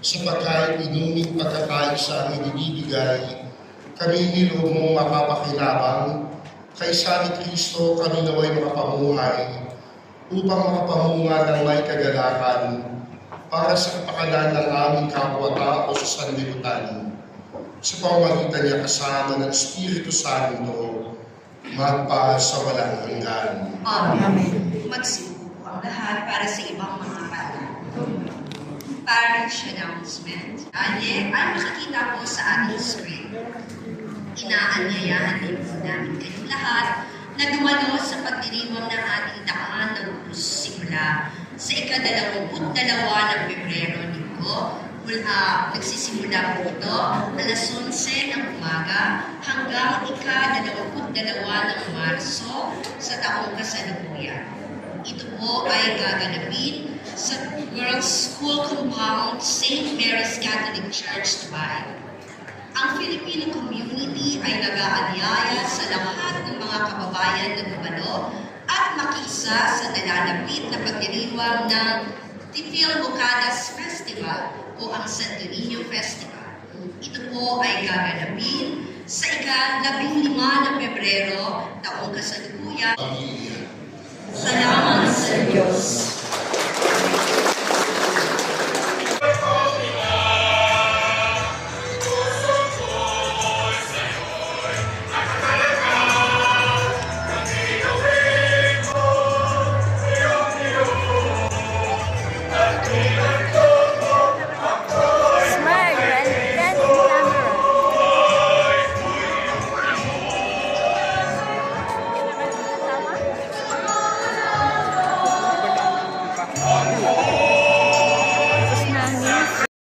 sa pagkain inuming pagkakain sa aming ibibigay, kami nilog mong mapapakinabang, kaysa ni Kristo kami naway makapamuhay, upang makapamunga ng may kagalakan, para sa kapakanan ng aming kapwa-tao sa sanlibutan. Sa pamamagitan niya kasama ng Espiritu Santo, magpa sa walang hanggan. Amen. Magsiupo ang lahat para sa ibang mga banal. Parish announcement. Ay makikita po sa ating screen. Inaanyayahan din po namin kayong lahat na dumalo sa pagdiriwang ng ating daan ng simula sa ika-22 ng Pebrero nito. Nagsisimula po ito alas 11 ng umaga hanggang ika-22 ng Marso sa taong kasalukuyan. Ito po ay gaganapin sa Girls' School Compound, St. Mary's Catholic Church, Dubai. Ang Filipino community ay nag-aanyaya sa lahat ng mga kababayan na dumalo at makisa sa nalalapit na pagdiriwang ng Tifil Bucadas Festival o ang Santo Niño Festival. Ito po ay gaganapin sa ika-15 ng Pebrero, taong kasalukuyan. Salamat sa Diyos.